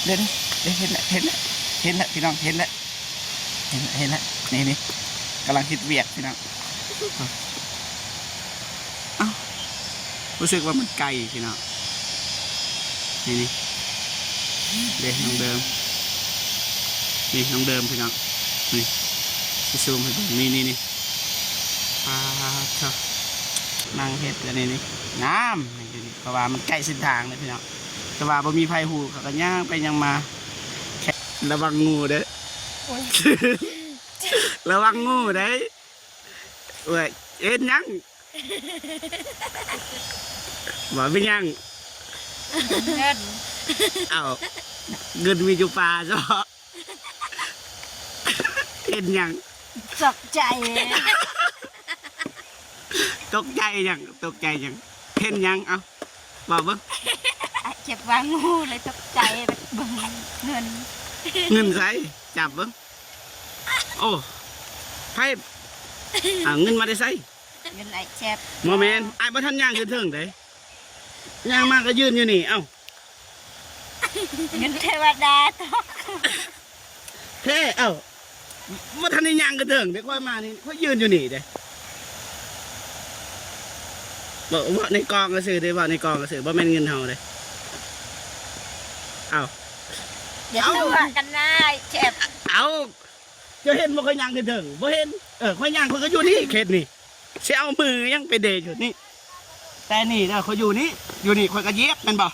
เด่นเห็นแล้วพี่น้องเห็นแล้วนี่กำลังคิดเวียกพี่น้องเอ้ารู้สึกว่ามันไกลพี่น้องนี่เด็กน้องเดิมนี่น้องเดิมพี่น้องนี่ซูมให้ดูนี่ชอบนั่งเห็ดกันนี่งามนี่เพราะว่ามันใกล้เส้นทางเลยพี่น้องแต่ว่าบ่มีไฟหูเขาก็ย่างไปยังมาระวังงูเด้ระวังงูเด้เว้ยเอ็นยังบ่เป็นยังเงินเอาเงินมีอยู่ป่าจ้ะเอ็นยังตกใจยังเห็นยังเอาบอกเบิ้งเจ็บวางงูเลยตกใจแบบเบิ้งเงินใส่จับเบิ้งโอ้ไพ่เงินมาได้ใส่เงินไอ้แจ็บโมเมนต์ไอ้บ่ทันย่างขึ้นถึงเด้ย่างมากก็ยืนอยู่นี่เอ้าเงินเทวดาตกเท่เอ้าบ่ทันได้ย่างขึ้นถึงเด็กค่อยมานี่ค่อยยืนอยู่นี่เด้บอกในกองกระสือได้บอกในกองกระสือบ่แม่นเงินเฮาเลยเอาอย่าทะเลาะกันนะเจ็บเอาจะเห็นบ่ค่อยย่างขึ้นถึงบ่เห็นค่อยย่างคนก็อยู่นี่เขตนี่สิเอามือยังไปเดะอยู่นี่แต่นี่เด้อเขาอยู่นี่ค่อยก็เย็บมันบ่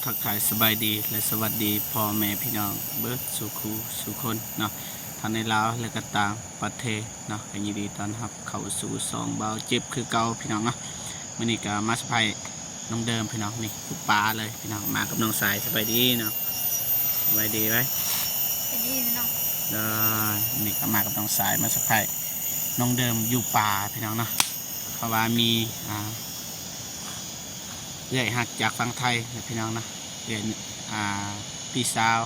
ทักทายสบายดีและสวัสดีพ่อแม่พี่น้องเบิร์ดสุคนเนาะทั้งในลาวและก็ต่างประเทศเนาะยินดีต้อนรับเข้าสู่ซองเบาเจ็บคือเก่าพี่น้องเนาะวันนี้ก็มาสะพายน้องเดิมพี่น้องนี่ทุกปลาเลยพี่น้องมากับน้องสายสบายดีเนาะสบายดีไหมสบายดีพี่น้องได้นี่ก็มากับน้องสายมาสะพายน้องเดิมอยู่ป่าพี่น้องเนาะเพราะว่ามีเรื่อยหักจากฝั่งไทยพี่น้องนะเรียนพี่สาว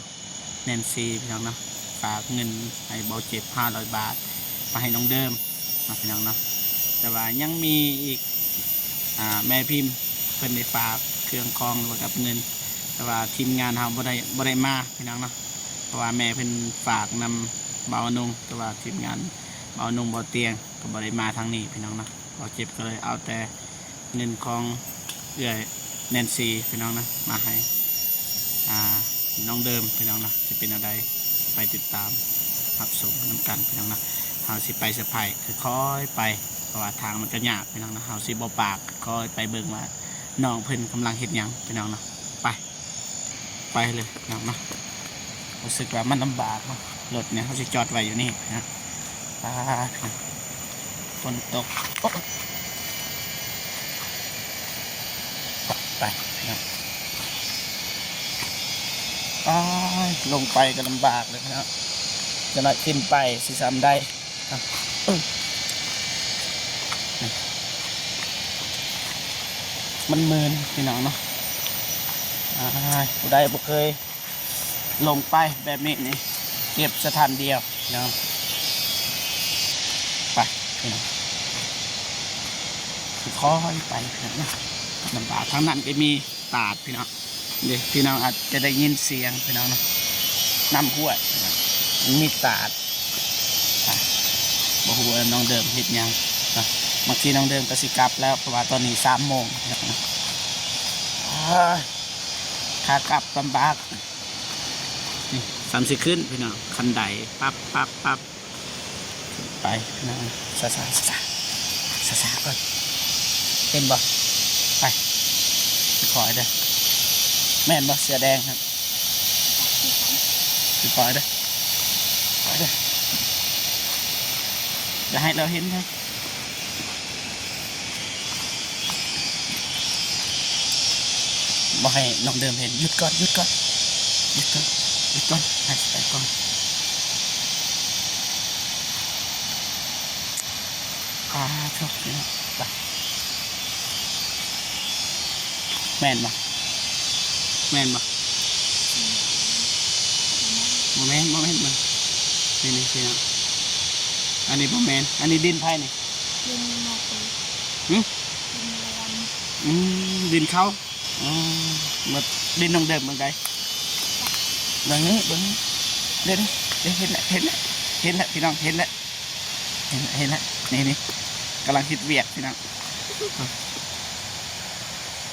แนนซีพี่น้องนะฝากเงินให้เบาเจ็บ500 บาทมาให้น้องเดิมนะพี่น้องนะแต่ว่ายังมีอีกแม่พิมพ์เพิ่นได้ฝากเครื่องคองหรือกับเงินแต่ว่าทีมงานเราบ่ได้มาพี่น้องนะเพราะว่าแม่เพิ่นฝากนำเบานุ่งแต่ว่าทีมงานเบานุ่งเบาเตียงก็บ่ได้มาทางนี้พี่น้องนะเบาเจ็บก็เลยเอาแต่เงินของเอื้อยแนนซีพี่น้องนะมาให้น้องเดิมพี่น้องนะจะเป็นอะไรไปติดตามรับชมน้ำกันพี่น้องนะเฮาสิไปสะพายคือค่อยไปเพราะว่าทางมันจะยากพี่น้องนะเฮาสิบ่ปากค่อยไปเบิ่งว่าน้องเพิ่นกำลังเฮ็ดหยังพี่น้องนะไปเลยน้องนะรู้สึกว่ามันลำบากเนาะรถเนี่ยเขาสิจอดไว้อยู่นี่นะฝนตกไปนะลงไปก็ลำบากเลยนะจะน่าขึ้นไปสิซ้ำได้มันมืนพี่น้องเนาะผู้ใดบ่เคยลงไปแบบนี้นี่เก็บสถานเดียวนะไปพี่น้องค่อยไปนะลำบากทั้งนั้นก็มีตาดพี่น้องเดี๋ยวพี่น้องอาจจะได้ยินเสียงพี่น้องนะน้ำห้วยมีตาดบอกว่าน้องเดิมเห็ดยังบางทีน้องเดิมก็สิกลับแล้วเพราะว่าตอนนี้3 โมงขากลับลำบากนี่30ขึ้นพี่น้องคันไดปั๊บไปพี่น้องซาก่อนเห็นบ่ไปขอเด้อแม่นบ่เสือแดงครับขอเด้อจะให้เราเห็นครับบ่ให้น้องเดิมเห็นหยุดก่อนให้ไปก่อนชอบนี่ไปแม่นบ่โมเมนต์มัน นี่พี่น้องอันนี้บ่แม่นอันนี้ดินไผนี่ ดินหมอกเลย หึ ดินแรง ดินเขาหมดดินน้องเดิมเมืองใดเบื้องนี้เบื้องนี้เด่นเห็นแล้วพี่น้องเห็นแล้วนี่กำลังคิดเวียดพี่น้อง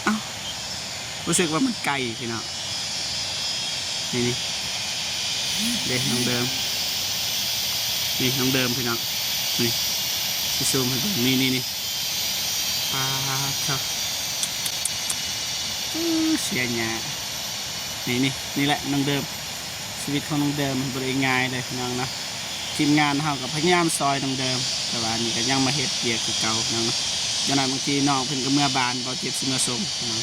เอ้ารู้สึกว่ามันไกลพี่น้องนี่เด็กน้องเดิมนี่น้องเดิมพี่น้องนี่ที่ซูมให้ดูนี่ปลาเถอะเสียหยานี่แหละน้องเดิมชีวิตของน้องเดิมมันบริง่ายเลยพี่น้องนะทีมงานเขากับพยายามซอยน้องเดิมแต่ว่านี่ก็ยังมาเฮ็ดเบียกคือเก่าพี่น้องนะขณะบางทีน้องเพิ่นก็เมื่อบานบ่เจ็บสิมาส่งพี่น้อง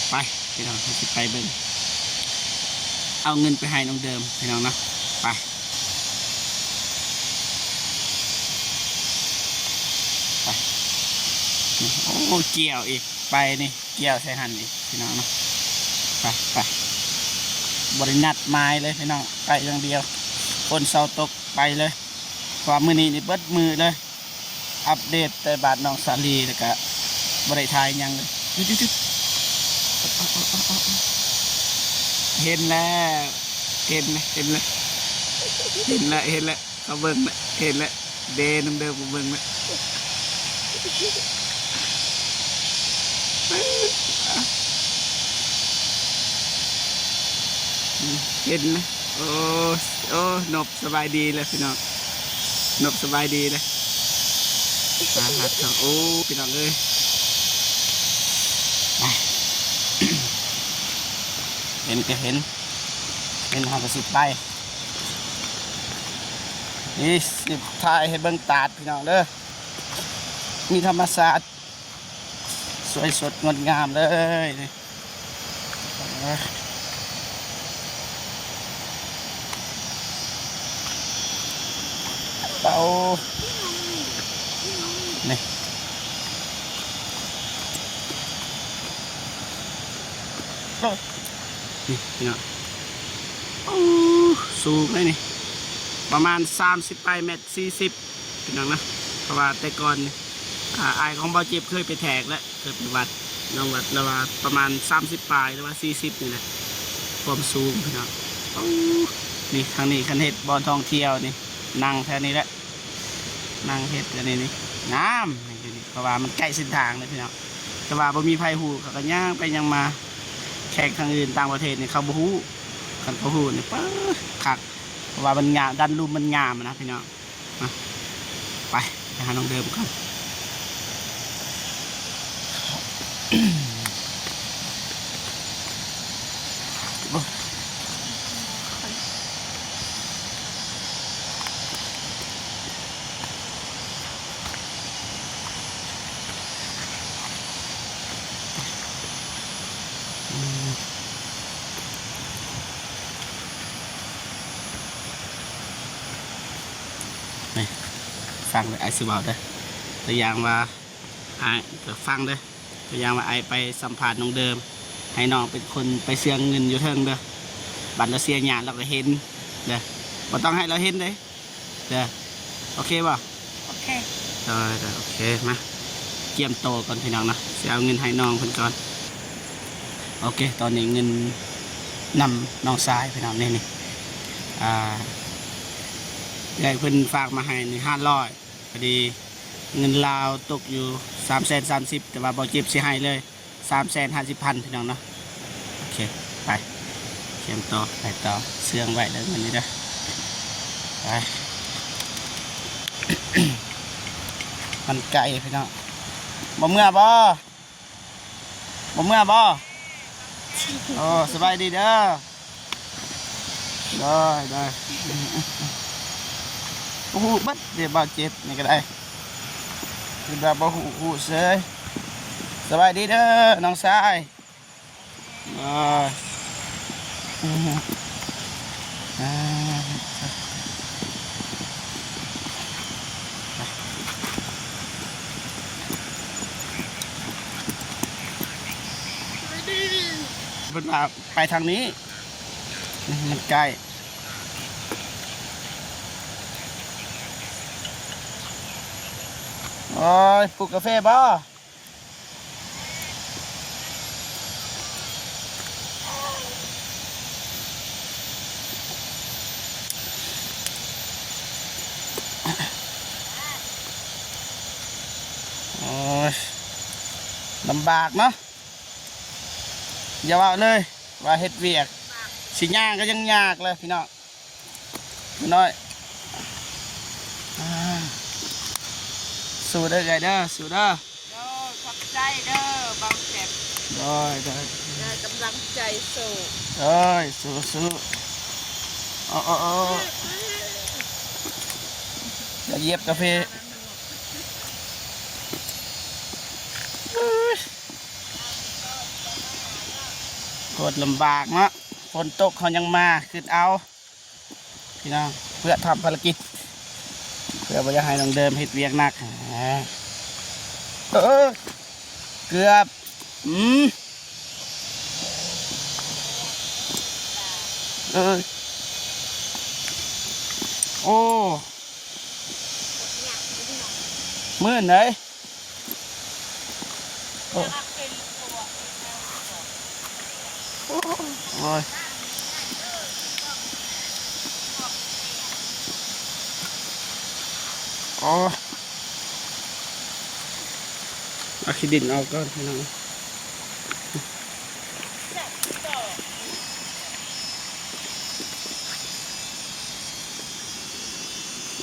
ไปพี่น้องเราสิไปเบิ่งเอาเงินไปให้น้องเดิมพี่น้องนะไปโอ้เกี่ยวอีกไปนี่เกี่ยวใส่หันอีกพี่น้องนะไปบรินัดไม้เลยพี่น้องไปอย่างเดียวคนเสาตกไปเลยความมือนี้นี่เบิดมือเลยอัปเดตแต่บาทน้องสาลีแล้วก็บริทายยังเลยเห็นแล้วเขาเบิ่งแล้วเห็นแล้วเดนเดิมเบิ่งแล้วเห็นนะโอ้นบสบายดีเลยพี่น้องนบสบายดีเลยหัดโอ้พี่น้องเอ้ยเห็นก็เห็นหากระสิบไปนี่สิบทายให้เบิ่งตาดพี่น้องเด้อมีธรรมศาสตร์สวยสดงดงามเลยเป่านี่พี่น้องสูงเลยนี่ประมาณ30 เมตร 40พี่น้องนะเพราะว่าแต่ก่อนอายของเบาเจ็บเคยไปแทกแล้วเคยไปวัดน้องวัดแล้วว่าประมาณ30 ปลายหรือว่า40นี่แหละความสูงพี่น้องนี่ทางนี้คันเห็ดบอลท่องเที่ยวนี่นั่งแค่นี้แหละนั่งเห็ดอันนี้น้ำเพราะว่ามันใกล้เส้นทางเลยพี่น้องแต่ว่าบ่มีไฟหูเขาก็ย่างไปยังมาแขกทางอื่นต่างประเทศนี่เขาบ่ฮู้คันเขาฮู้นี่ป๊าคักเพราะว่ามันงามดันรูมมันงามนะพี่น้องไปหาน้องเดิมก่อนฟังเลยไอ้สิบอกเด้อตัวอย่างว่าไอ้ฟังเด้อตัวอย่างว่าไอ้ไปสัมผัสน้องเดิมให้น้องเป็นคนไปเสียเงินอยู่เทิงเด้อบัตรเราเสียหยาดเราก็เห็นเด้อบ่ต้องให้เราเห็นเด้อโอเคป่ะ โอเค ได้โอเคมาเกี่ยมโตก่อนพี่น้องนะจะเอาเงินให้น้องเพิ่นก่อนโอเคตอนนี้เงินนำน้องซ้ายพี่น้องนี่ยายเพิ่นฝากมาให้นี่500พอดีเงินลาวตกอยู่330,000แต่ว่าบ่เจ็บสิให้เลย350,000พี่น้องเนาะโอเคไปเขียนต่อไปต่อเสื่องไว้แล้วเงินนี้เด้อไป มันไกลพี่น้องบ่เมื่อบ่โอ้สบายดีเด้อได้โอ้โหบัดเดี๋ยวบาดเจ็บนี่ก็ได้คือแบบบ่หูเสยสบายดีเด้อน้องชายเป็นมาไปทางนี้มันใกล้ โอ้ยปลูกกาแฟบ่โอ้ยลำบากเนาะอย่าว่าเลยว่าเฮ็ดเวียกสิย่างก็ยังยากเลยพี่น้องพี่น้อยสู้เด้อไงเด้อสู้เด้อ เด้อขอบใจเด้อบางเจ็บ ได้ ได้กำลังใจสู้ ได้สู้อ๋ออย่าเหยียบกาแฟโคตรลำบากเนาะฝนตกเขายังมาขึ้นเอาพี่น้องเพื่อทำภารกิจเพื่อว่าจะให้น้องเดิมเฮ็ดเวียกหนักเกือบโอ้มื่นเลยโอ้ยโอ้เอาขี้ดินออกก่อนพี่น้อง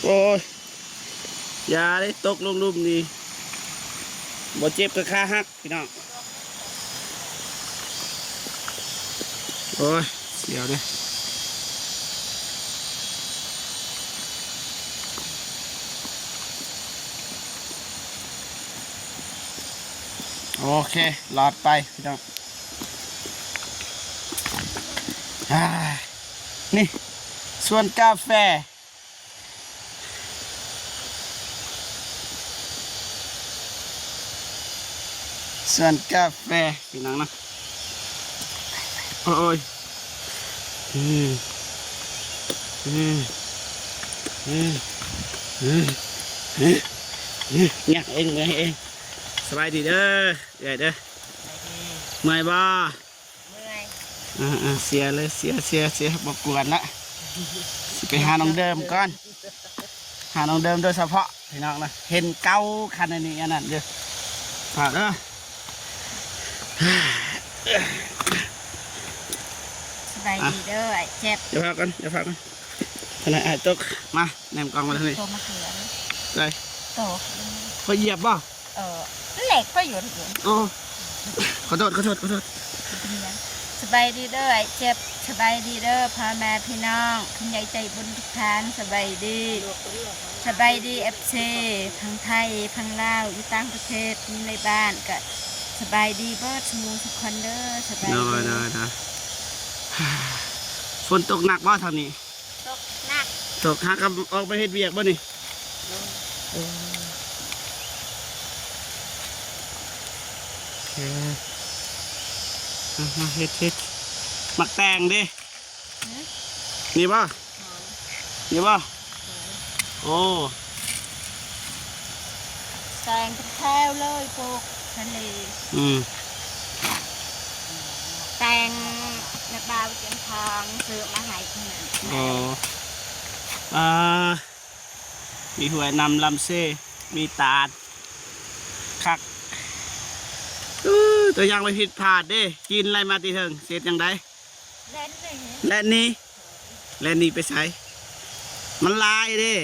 โอ้ยยาได้ตกลงลุ่มนี่บ่เจ็บก็ขาหักพี่น้องโอ้ยเสียวเลยโอเคหลอดไปพี่น้องนี่ส่วนกาแฟส่วนกาแฟพี่น้องนะโอ้ยเนี่ยเองเมื่อยเองสบายดีเด้อใหญ่เด้อเมื่อยบ่ เมื่อย เสียเลยเสียบกวนละสิไปหาน้องเดิมก่อนหาน้องเดิมโดยเฉพาะพี่น้องนะเห็นเก้าคันนี้อันนั้นเด้อฝากเด้อ สบายดีเด้อไอ้เจ็บ เดี๋ยวพักกันทนายไอ้ตกมาแนมกองมาทางนี้ โตมาเขือ ไป โต พอเหยียบบ่ เหล็กก็หยุด โอ้ขอโทษ สบายดีเด้อไอ้เจ็บสบายดีเด้อพ่อแม่พี่น้องคุณยายใจบุญทุกท่านสบายดีFC ทั้งไทยทั้งลาวอยู่ต่างประเทศมีในบ้านก็สบายดีเบิดสมูทุกคนเด้อสบายดี ได้ฝนตกหนักบ่ทางนี้ ตกหนัก ตกหากับออกไปเฮ็ดเวียกบ่นี่เฮ็ดมักแตงดินี่บ่โอ้ แซงเป็นแถวเลยพวกทะเลแตงนักบาวเจียงทองซื้อมาให้ขนาด โอ้มีหวยนำลำเซ่มีตาดคักตัวอย่างไปผิดพลาดเด้กินอะไรมาตีเถิงเสร็จยังไง เล่นเลย และนี่ไปใช้มันลายเด้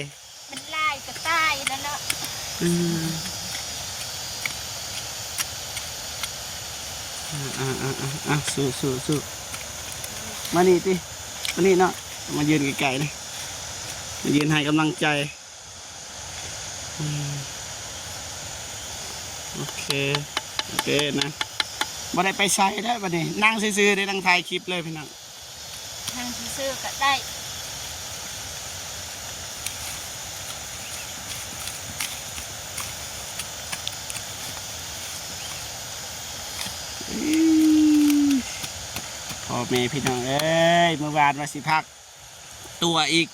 มันลายกระต่ายแล้วเนาะ สู้มานี่ติมานี่เนาะมายืนไกลๆนี่มายืนให้กำลังใจโอเคนะบ่ได้ไปใช้ได้บ่นี่นั่งซื่อๆได้นั่งถ่ายคลิปเลยพี่น้อง ทางซื้อก็ได้ พ่อแม่พี่น้องเอ้ยเมื่อวานมาสิพักตัวอีก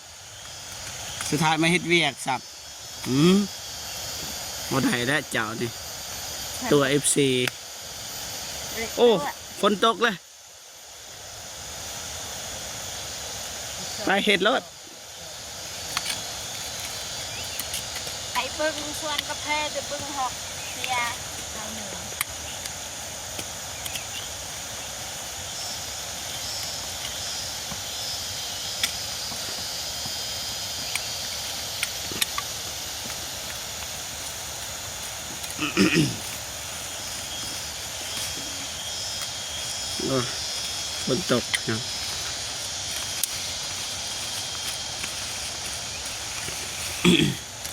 สุดท้ายมาเฮ็ดเวียกสับ บ่ได้แล้วเจ้านี่ตัว FC โอ้ฝนตกเลยไปเฮ็ดรถ ไอ้เบิ้งส่วนกาแฟเดี๋ยวเบิ้งหอกเสียเอาหนึ่ง โอ้ฝนตกนะ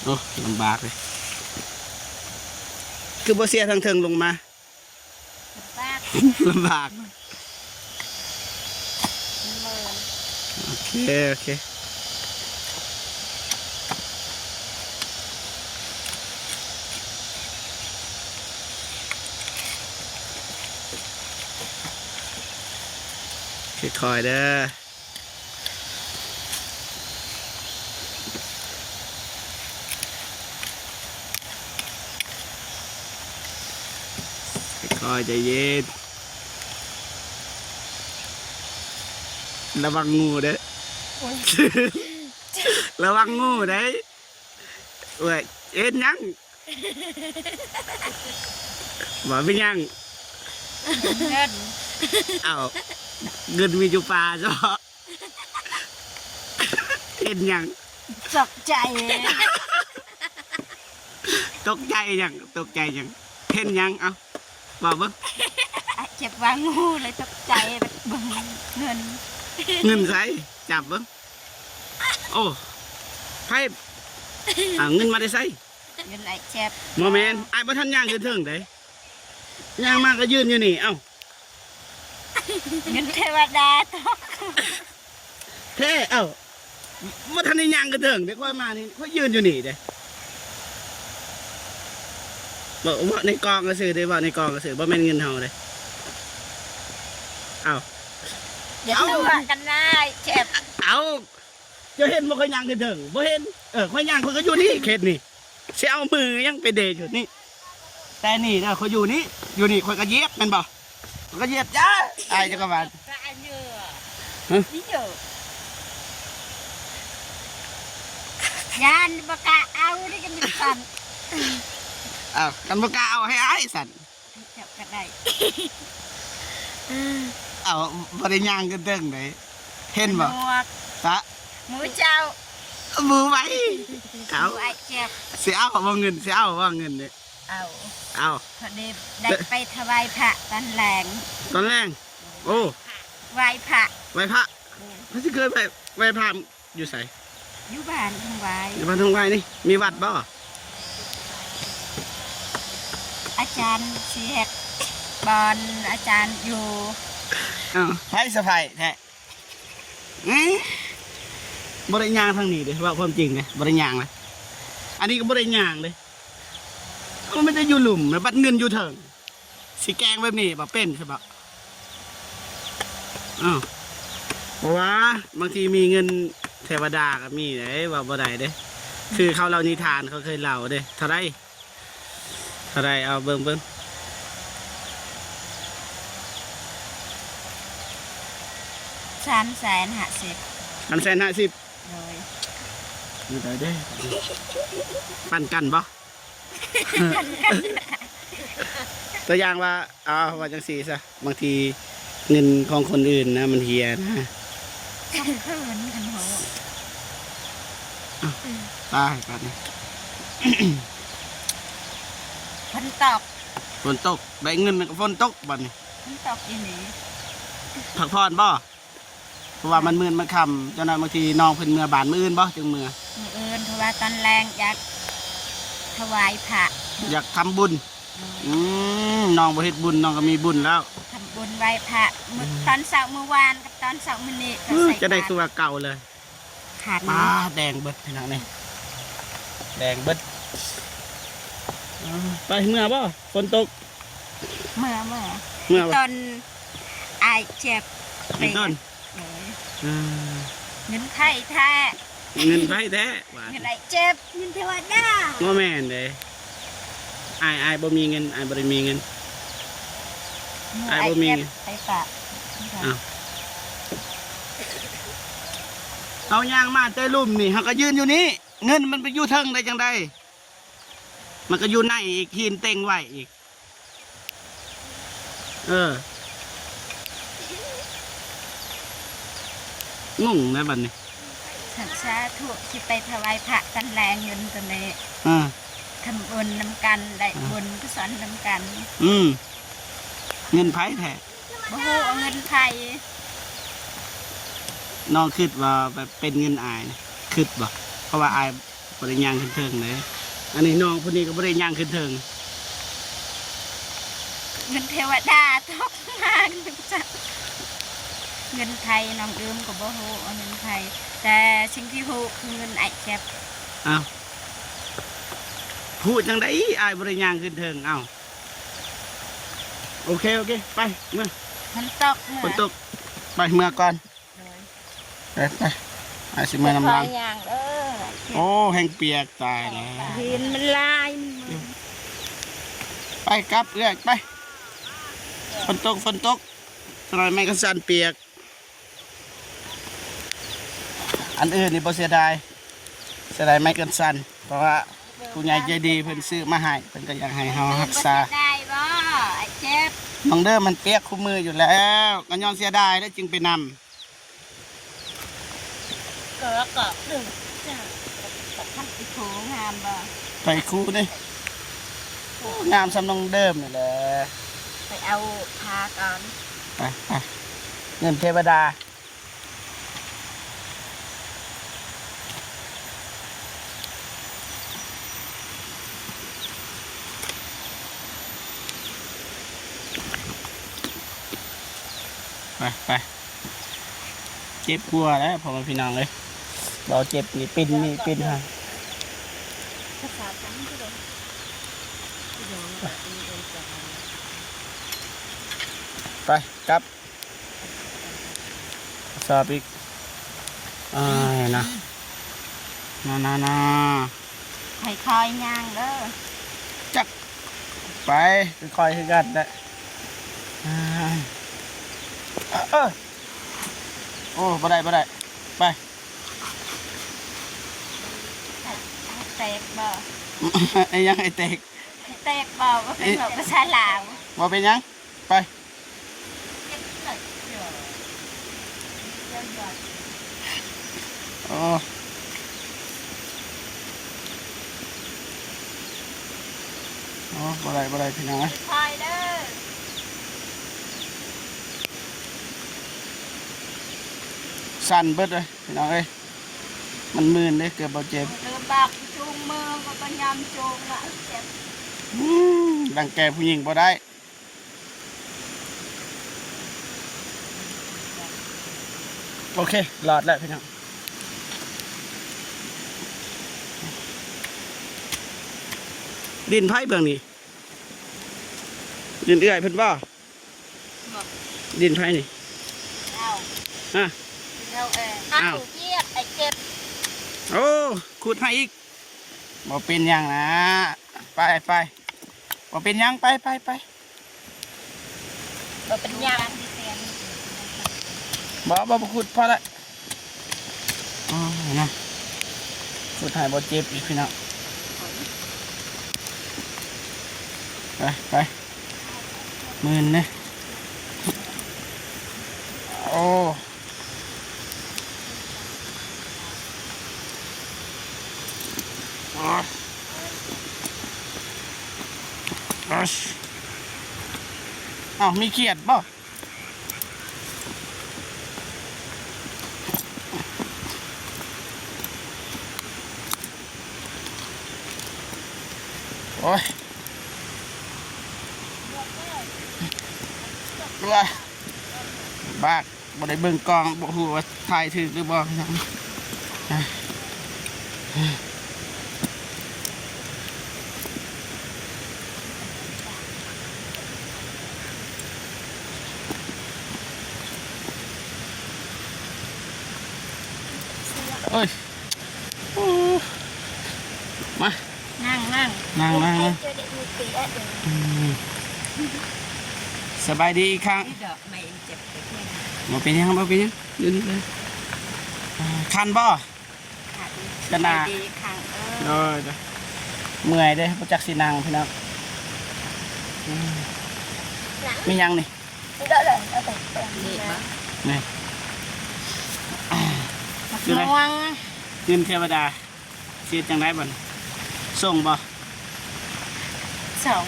โอ้ลำบากเลยคือบ่เสียทางเทิงลงมา ปาก ลำบาก เมิน โอเคโอเคคอยเด้อคอยใจเย็นระวังงูเด้อ โอ้ย ระวังงูเด้อเว้ยเอ็นยังบอกไม่ยัง เงิน เอาเงินมีอยู่ป่าจ้ะเอ็นยัง ตกใจ ตกใจยังตกใจยังเห็นยังเอาบอกเบิ่ง เจ็บว่างูเลยตกใจแบบเบิ้งเงิน เงินใส่จับเบิ่งโอ้ไพ่เงินมาได้ใส่ เงินไอ้เจ็บ โมเมนไอ้บ่ทันย่างขึ้นถึงเด้ย่างมากก็ยืนอยู่นี่เอ้า เงินเทวดาตก เท่เอ้าบ่ทันได้ย่างขึ้นถึงเด้ค่อยมานี่ค่อยยืนอยู่นี่เด้บอกในกองก็ซื้อเด้บอกในกองก็ซื้อบ่แม่นเงินเฮาเด้เอ้า เดี๋ยวตัวกันได้เจ็บ เอาจะเห็นบ่ค่อยย่างขึ้นถึงบ่เห็นค่อยย่างค่อยก็อยู่นี่เขตนี่สิเอามือยังไปเดชอยู่นี่แต่นี่เด้อค่อยอยู่นี่ค่อยก็เหยียบแม่นบ่ค่อยก็เหยียบจ้าไอ้จักรวาล กระเยอะ ฮะ นี่เยอะยานบกะเอานี่กันเป็นสัน อ้าวกันบ่กล้าเอาให้อ้ายสั่น เจ็บกันได้ เอาบ่ได้ย่างกันเด้งได้เห็นบ่ หมวก ตะ หมูเจ้า มือไว้ ห เอา มูไอ้เจ็บ สิเอาบ่เงินสิเอาบ่เงินเนี่ย เอา เอา พอดีได้ไปถวายพระตอนแรง ตอนแรกโอ้ ไหว้พระ ไหว้พระพระสิเคยไปไหว้พระอยู่ไส อยู่บ้านทั้งไหว้ อยู่บ้านทางไหว้นี่มีวัดบ่ อาจารย์เสียดบอลอาจารย์อยู่ อ้าวไผสะไผแท้บ่ได้ย่างทางนี้เด้ว่าความจริงเด้บ่ได้ย่างเลยอันนี้ก็บ่ได้ย่างเลยมันจะอยู่หลุมแล้วบัดเงินอยู่เถิงสิแกล้งแบบนี้บ่เป็นใช่บ่อ้าวเพราะว่าบางทีมีเงินเทวดาก็มีเด้ว่าบ่ได้เด้คือเขาเล่านิทานเขาเคยเล่าเด้เท่าไรเอาเบิ่ง 350,000 150,000 เลย อยู่ได้เด้ปั่นกันบ่ ตัวอย่างว่าเอาว่าจังซี่ซะบางทีเงินของคนอื่นนะมันเฮียนะ ต้องเพิ่นกันโห ตายกันนี่ ฝนตก ฝนตกได้เงินก็ฝนตกบัดนี้ ฝนตกอีนี่ พักผ่อนบ่เพราะว่ามันมื้นมันค่ำจังนั้นบางทีน้องเพิ่นเมื่อบานมื้ออื่นบ่จึงเมื่อ มื้ออื่นเพราะว่าตอนแรงอยากถวายพระ อยากทำบุญน้องบ่เฮ็ดบุญน้องก็มีบุญแล้ว ทำบุญไหว้พระมื้อตอนเช้ามื้อวานกับตอนเช้ามื้อนี้ก็ใส่ จะได้ บาตร ตัวเก่าเลย ขาด ป้า น้ำ แดงเบิดพี่น้องนี่แดงเบิดไปเมื่อบ่ฝนตก เมื่อ เมื่อบ่ ตอนอายเจ็บ ไอ้ต้น เลย อ่า เงินไข่แท้ เงินไผแท้ว่า เงินไอ้เจ็บเงินเทวดา บ่แม่นเด้ อายบ่มีเงินอายบ่ได้มีเงิน ไอ้บ่มี ไปปะ อ้าวเอายางมาแต่ลุ่มนี่เขาก็ยืนอยู่นี่เงินมันไปอยู่เทิงได้จังไดมันก็อยู่ในอีกหินเต็งไว้อีกงงนะบัดนี้ ฉันสาธุที่ไปถวายพระกันแรงเงินตัวนี้ อ่า ทำบุญนำกันได้บุญกุศลนำกัน เงินไผ่แท้ บ่ฮู้เอาเงินไทย น้องคิดว่าแบบเป็นเงินอายนะคิดบ่เพราะว่าอายบริย่างขึ้นเทิงเลยอันนี้น้องคนนี้ก็บริย่างขึ้นเทิง เงินเทวดาตกมาจ้ะเงินไทยน้องดื่มก็บ่ฮู้เอาเงินไทย แต่สิ่งที่ฮู้คือเงินไอ้แคบ อ้าวพูดจังไดอายบริย่างขึ้นเทิงอ้าวโอเคไปเมื่อ มันตก ฝนตกไปเมื่อก่อนไปอาสิเมื่อนำลัง อย่างโอ้แห้งเปียกตายแล้ว หินมันลาย ไปกลับเรื่อยไปฝนตกตอนไม่กันสันเปียกอันอื่นนี่บ่เสียดายไม่กันสันเพราะว่าผู้ใหญ่ใจดีเพิ่นซื้อมาให้เพิ่นก็อยากให้เฮารักษา ได้บ่ไอ้เจ็บ น้องเด้อมันเปียกคู่มืออยู่แล้วก็ย้อนเสียดายแล้วจึงไปนำ เกิดก็ดึงจ้ะท่านอีโถงามบ่ ไปคู่นี่งามสำนองเดิมนี่แหละ ไปเอาพาก่อน ไปเงินเทวดาไปเจ็บกลัวแล้วพอมาพี่น้องเลยเราเจ็บนี่เป็นฮะ ภาษาจังที่โดน ไปกลับสอบอีกนะให้คอยย่างเด้อ จักไปคอยคือกันได้โอ้บ่ได้ไป แตกบ่ ไอ้ยังไอ้เตก แตกบ่ว่าเป็นแบบภาษาลาว บ่เป็นยังไปโอ้บ่ได้พี่น้อง คอยเด้อ สั่นเบิดเลยพี่น้องเอ้ยมันมื่นเลยเกือบบ่เจ็บ เดินบักจูงมือก็ต้องยำจูงละเจ็บ รังแกผู้หญิงบ่ได้ โอเคหลอดแล้วพี่น้องดินไผ่เบื้องนี้ดินเอื้อยเพิ่นบ่ดินไผ่นี่ เอา ฮะ เอาเอง อ้าว เจี๊ยบไอ้เจ็บ โอ้ขุดให้อีกบ่เป็นหยังนะไปบ่เป็นหยังไป บ่เป็นยาง บ่ขุดพอละอ๋อนะขุดให้บ่เจ็บอีกพี่น้องไปมื่นเนี่ยโอ้อ้าวมีเขียดบ่โอ้ยด้วยบากบ่ได้เบิ่งกองบ่ฮู้ว่าถ่ายถึกหรือบ่นะเอ้ยมา นั่ง นั่ง ปีอะเด้อ สบายดีอีกครั้ง นี่ดอกไม่เจ็บไปแค่นั้น บ่เป็นหยังบ่เป็นหยังยืนเลยคันบ่ ค่ะ จะน่า ดีครั้งเด้อเมื่อยเด้บ่จักสินั่งพี่น้องมีหยังนี่ เด้อเลยเอาไปนี่บ่ นี่ ม่วง เงินเทวดาเสียจังไดบ่ส่งบ่ สอง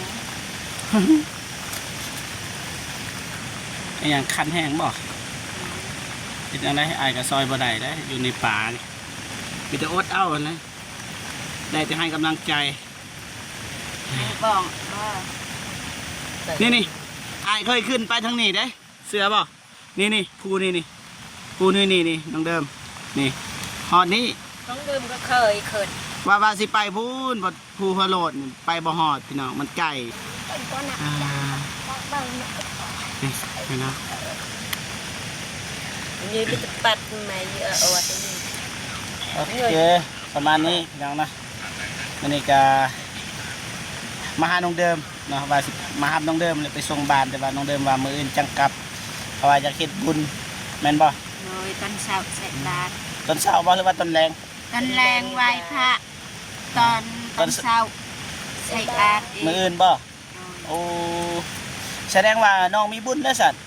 อหย่างคันแห้งบ่เป็นจังไดอายก็ซอยบ่ได้เด้อยู่ในป่านี่มีแต่อดเอานะได้แต่ให้กำลังใจ บ้อง นี่อายเคยขึ้นไปทางนี้เด้เสือบ่นี่ภูนี่ภูนี่น้องเดิมนี่ฮอดนี้ ต้องดื่มก็เคยขึ้น ว่าสิไปพูนบ่ภูหัวโลดนี่ไปบ่ฮอดพี่น้องมันไกล เป็นก้อนหนัก อ่า บ้าง นี่นะ ยืนปัดไม่เยอะอวดนี่ โอเคประมาณนี้พี่น้องนะวันนี้ก็มาหาน้องเดิมเนาะว่าสิมาหาน้องเดิมเลยไปส่งบ้านแต่ว่าน้องเดิมว่ามื้ออื่นจังกลับเพราะว่าอยากเฮ็ดบุญแม่นบ่ โดยตอนเช้าใส่บาตร ตอนเช้าบ่หรือว่าตอนแลง ตอนแรงไหว้พระตอนเช้าใส่บาตร มื้ออื่นบ่โอ้แสดงว่าน้องมีบุญเด้อสัตว์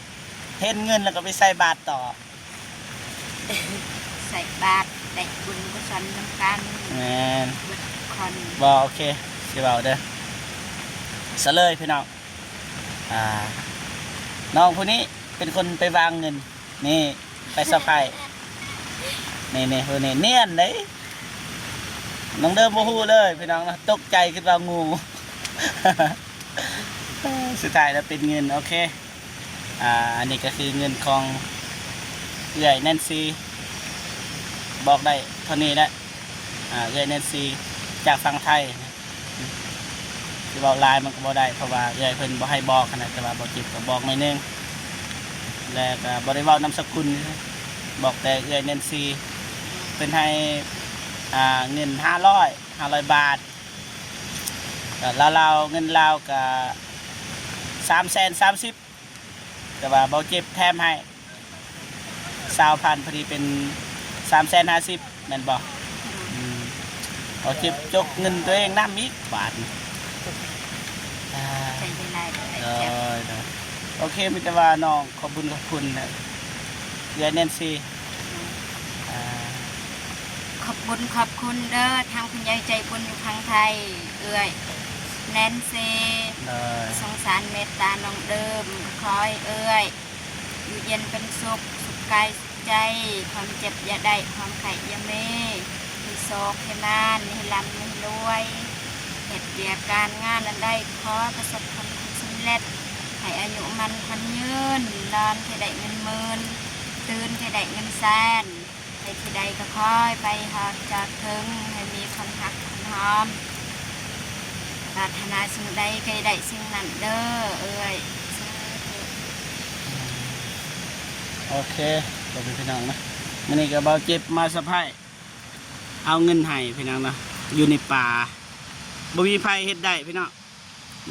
เฮ็ดเงินแล้วก็ไปใส่บาตรต่อ ใส่บาตรได้บุญกุศลนำกัน แม่น คน บ่โอเคสิเว้าเด้อซะเลยพี่น้องน้องผู้นี้เป็นคนไปวางเงินนี่ไปสะพายนี่ผู้นี้เนียนเลยน้องเดิมบ่ฮู้เลยพี่น้องนะตกใจคิดว่างู สุดท้ายแล้วเป็นเงินโอเคอันนี้ก็คือเงินของเอื้อยแนนซีบอกได้เท่านี้แหละเอื้อยแนนซีจากฝั่งไทยที่บอกลายมันก็บอกได้เพราะว่าเอื้อยเพิ่นบ่ให้บอกขนาดแต่ว่าบ่จิบก็บอกหน่อยนึงแล้วก็บ่ได้เว้านามสกุลบอกแต่เอื้อยแนนซีเพิ่นให้เงิน500บาทก็ลาวๆเงินลาวก็330,000แต่ว่าเบาเจ็บแถมให้20,000พอดีเป็น350,000แม่นบ่เบาเจ็บจกเงินตัวเองนำอีกบาท ใส่เวลาได้ โอเคมีแต่ว่าน้องขอบคุณนะเดี๋ยวแนนซี่ ขอบคุณเด้อทางคุณยายใจบุญอยู่ทางไทยเอื้อยแนนซีสงสารเมตตาน้องเดิมคอยเอื้อยอยู่เย็นเป็นสุขกายสุขใจความเจ็บอย่าได้ความไข่อย่าเมมีโศกให้มานให้ลำให้รวยเหตุเดียการงานนั้นได้ขอประสบความสำเร็จให้อายุมันพันยืนนอนให้ได้เงินหมื่นตื่นให้ได้เงินแสนให้ที่ใดก็คอยไปหอดจากถึงให้มีคนหักคนหอมปรารถนาสิ่งใดใครได้สิ่งนั้นเด้อเอ้ย โอเคขอบคุณพี่น้องนะวันนี้ก็เบาเจ็บมาสะพายเอาเงินให้พี่น้องนะอยู่ในป่าบ่มีไผเฮ็ดได้พี่น้อง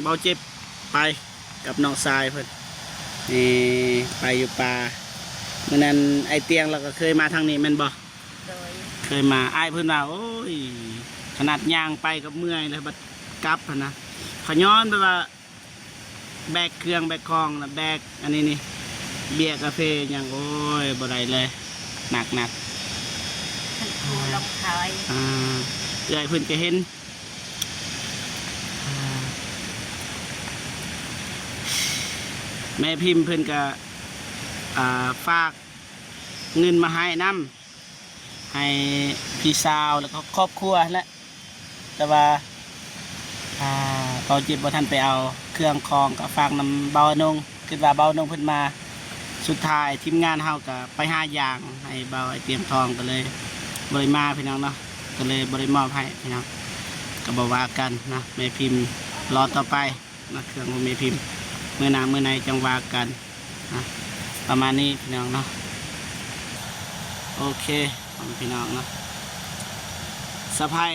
เบาเจ็บไปกับน้องทรายเพิ่นนี่ไปอยู่ป่าเมื่อนั้นไอเตียงเราก็เคยมาทางนี้แม่นบ่ โดย เคยมาอ้ายเพิ่นว่าโอ้ยขนาดย่างไปกับเมื่อยเลยบัดกลับหั่นนะขย้อนไปว่าแบกเครื่องแบกของนะแบกอันนี้นี่เบียร์กาแฟอย่างโอ้ยบ่ได้เลยหนักท่านครูลงถอย เอื้อยเพิ่นก็เห็นแม่พิมพ์เพิ่นก็ฝากเงินมาให้นำให้พี่สาวแล้วก็ครอบครัวแหละแต่ว่าเบาจิบบ่ทันไปเอาเครื่องคองก็ฝากนำเบานงคิดว่าเบานงเพิ่นมาสุดท้ายทีมงานเฮาก็ไปหาอย่างให้เบาไอเตรียมทองก็เลยบ่ได้มาพี่น้องเนาะก็เลยบ่ได้มอบให้พี่น้องก็บ่ว่ากันนะแม่พิมพ์รอต่อไปนะเครื่องของแม่พิมพ์มื้อหน้ามื้อไหนจังว่ากันนะประมาณนี้พี่น้องเนาะโอเคพี่น้องเนาะสะพาย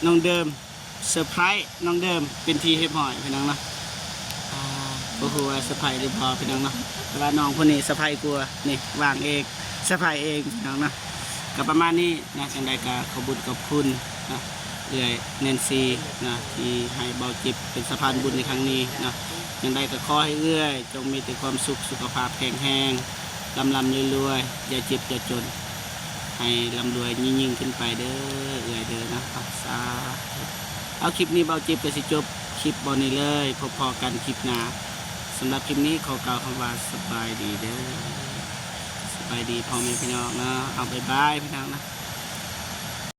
น้องเดิม เซอร์ไพรส์น้องเดิมเป็นทีเฮ็ดหอยพี่น้องเนาะบ่ฮู้ว่าเซอร์ไพรส์หรือบ่พี่น้องเนาะแต่ว่าน้องคนนี้เซอร์ไพรส์กลัวนี่วางเองเซอร์ไพรส์เองพี่น้องเนาะก็ประมาณนี้นะจังใดก็ขอบุญขอบคุณนะเอื้อยแนนซีนะที่ให้เบาจิบเป็นสะพานบุญในครั้งนี้นะจังใดก็ขอให้เอื้อยจงมีแต่ความสุขสุขภาพแข็งแรงลำรวยๆอย่าเจ็บอย่าจนให้ร่ำรวยยิ่งขึ้นไปเด้อเอื้อยเด้อนะสาธุเอาคลิปนี้เบาจิบก็สิจบคลิปบอนี้เลยพอๆกันคลิปหน้าสำหรับคลิปนี้ขอกล่าวคำว่าสบายดีเด้อสบายดีพ่อแม่พี่น้องนะเอาบ๊ายบายพี่น้องนะ